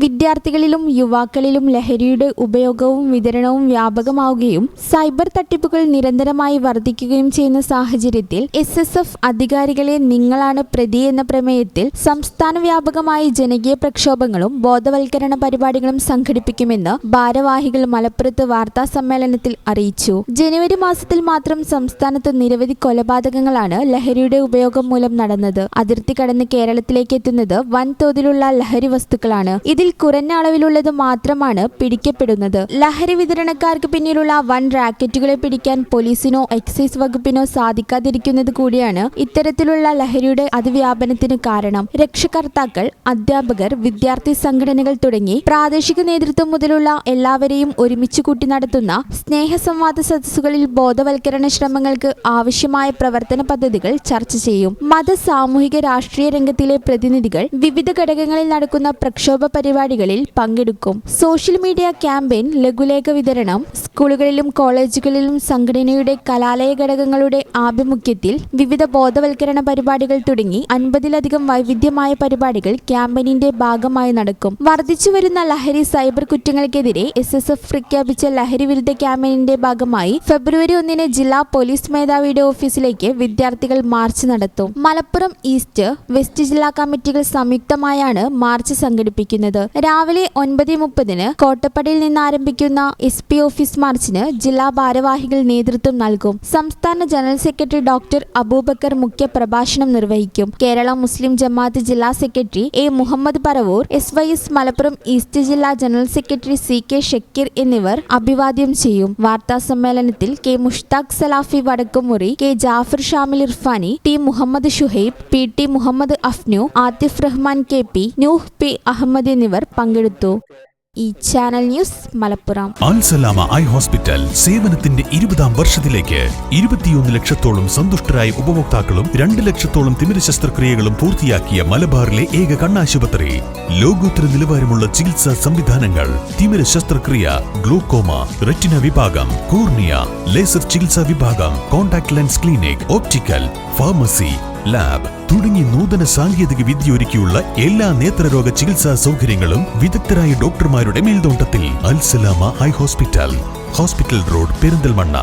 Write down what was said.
വിദ്യാർത്ഥികളിലും യുവാക്കളിലും ലഹരിയുടെ ഉപയോഗവും വിതരണവും വ്യാപകമാവുകയും സൈബർ തട്ടിപ്പുകൾ നിരന്തരമായി വർദ്ധിക്കുകയും ചെയ്യുന്ന സാഹചര്യത്തിൽ SSF അധികാരികളെ നിങ്ങളാണ് പ്രതി എന്ന പ്രമേയത്തിൽ സംസ്ഥാന വ്യാപകമായി ജനകീയ പ്രക്ഷോഭങ്ങളും ബോധവൽക്കരണ പരിപാടികളും സംഘടിപ്പിക്കുമെന്ന് ഭാരവാഹികൾ മലപ്പുറത്ത് വാർത്താ സമ്മേളനത്തിൽ അറിയിച്ചു. ജനുവരി മാസത്തിൽ മാത്രം സംസ്ഥാനത്ത് നിരവധി കൊലപാതകങ്ങളാണ് ലഹരിയുടെ ഉപയോഗം മൂലം നടന്നത്. അതിർത്തി കടന്ന് കേരളത്തിലേക്ക് എത്തുന്നത് വൻതോതിലുള്ള ലഹരി വസ്തുക്കളാണ്. ഇതിൽ കുറഞ്ഞ അളവിലുള്ളത് മാത്രമാണ് പിടിക്കപ്പെടുന്നത്. ലഹരി വിതരണക്കാർക്ക് പിന്നിലുള്ള വൻ റാക്കറ്റുകളെ പിടിക്കാൻ പോലീസിനോ എക്സൈസ് വകുപ്പിനോ സാധിക്കാതിരിക്കുന്നത് കൂടിയാണ് ഇത്തരത്തിലുള്ള ലഹരിയുടെ അതിവ്യാപനത്തിന് കാരണം. രക്ഷകർത്താക്കൾ, അധ്യാപകർ, വിദ്യാർത്ഥി സംഘടനകൾ തുടങ്ങി പ്രാദേശിക നേതൃത്വം മുതലുള്ള എല്ലാവരെയും ഒരുമിച്ച് കൂട്ടി നടത്തുന്ന സ്നേഹസംവാദ സദസ്സുകളിൽ ബോധവൽക്കരണ ശ്രമങ്ങൾക്ക് ആവശ്യമായ പ്രവർത്തന പദ്ധതികൾ ചർച്ച ചെയ്യും. മത, സാമൂഹിക, രാഷ്ട്രീയ രംഗത്തിലെ പ്രതിനിധികൾ വിവിധ ഘടകങ്ങളിൽ നടക്കുന്ന പ്രക്ഷോഭ പരിപാടികളിൽ പങ്കെടുക്കും. സോഷ്യൽ മീഡിയ ക്യാമ്പയിൻ, ലഘുലേഖ വിതരണം, സ്കൂളുകളിലും കോളേജുകളിലും സംഘടനയുടെ കലാലയ ഘടകങ്ങളുടെ ആഭിമുഖ്യത്തിൽ വിവിധ ബോധവൽക്കരണ പരിപാടികൾ തുടങ്ങി 50-ലധികം വൈവിധ്യമായ പരിപാടികൾ ക്യാമ്പയിനിന്റെ ഭാഗമായി നടക്കും. വർദ്ധിച്ചുവരുന്ന ലഹരി സൈബർ കുറ്റങ്ങൾക്കെതിരെ SSF പ്രഖ്യാപിച്ച ലഹരി വിരുദ്ധ ക്യാമ്പയിനിന്റെ ഭാഗമായി ഫെബ്രുവരി 1 ജില്ലാ പോലീസ് മേധാവിയുടെ ഓഫീസിലേക്ക് വിദ്യാർത്ഥികൾ മാർച്ച് നടത്തും. മലപ്പുറം ഈസ്റ്റ്, വെസ്റ്റ് ജില്ലാ കമ്മിറ്റികൾ സംയുക്തമായാണ് മാർച്ച് സംഘടിപ്പിക്കുന്നത്. രാവിലെ 9:30 കോട്ടപ്പടിയിൽ നിന്ന് ആരംഭിക്കുന്ന SP ഓഫീസ് മാർച്ചിന് ജില്ലാ ഭാരവാഹികൾ നേതൃത്വം നൽകും. സംസ്ഥാന ജനറൽ സെക്രട്ടറി ഡോക്ടർ അബൂബക്കർ മുഖ്യ പ്രഭാഷണം നിർവഹിക്കും. കേരള മുസ്ലിം ജമാഅത്ത് ജില്ലാ secretary A. Muhammad Paravur, SYS Malappuram east ജില്ലാ ജനറൽ സെക്രട്ടറി CK ഷക്കീർ എന്നിവർ അഭിവാദ്യം ചെയ്യും. വാർത്താ സമ്മേളനത്തിൽ K. Mushtaq Salafi Vadakkumuri, K. Jafar Shamil Irfani, T. Muhammad Shuhaib, PT Muhammad അഫ്നു, Atif Rahman KP, Nuh P. Ahmed എന്നിവർ പങ്കെടുത്തു. ഈ channel news Malappuram. Al Salama eye hospital സേവനത്തിന്റെ 20ാം വർഷത്തിലേക്ക് 21 ലക്ഷത്തോളം സന്തുഷ്ടരായ ഉപഭോക്താക്കളും 2 ലക്ഷത്തോളം തിമിര ശസ്ത്രക്രിയകളും പൂർത്തിയാക്കിയ മലബാറിലെ ഏക കണ്ണാശുപത്രി. ലോകോത്തര നിലവാരമുള്ള ചികിത്സാ സംവിധാനങ്ങൾ, തിമിര ശസ്ത്രക്രിയ, ഗ്ലൂക്കോമ, റെറ്റിന വിഭാഗം, കോർണിയ, ലേസർ ചികിത്സാ വിഭാഗം, contact lens clinic, optical, pharmacy, lab തുടങ്ങി നൂതന സാങ്കേതിക വിദ്യ ഒരുക്കിയുള്ള എല്ലാ നേത്രരോഗ ചികിത്സാ സൗകര്യങ്ങളും വിദഗ്ധരായ ഡോക്ടർമാരുടെ മേൽനോട്ടത്തിൽ. Al Salama eye hospital, hospital road, Perinthalmanna.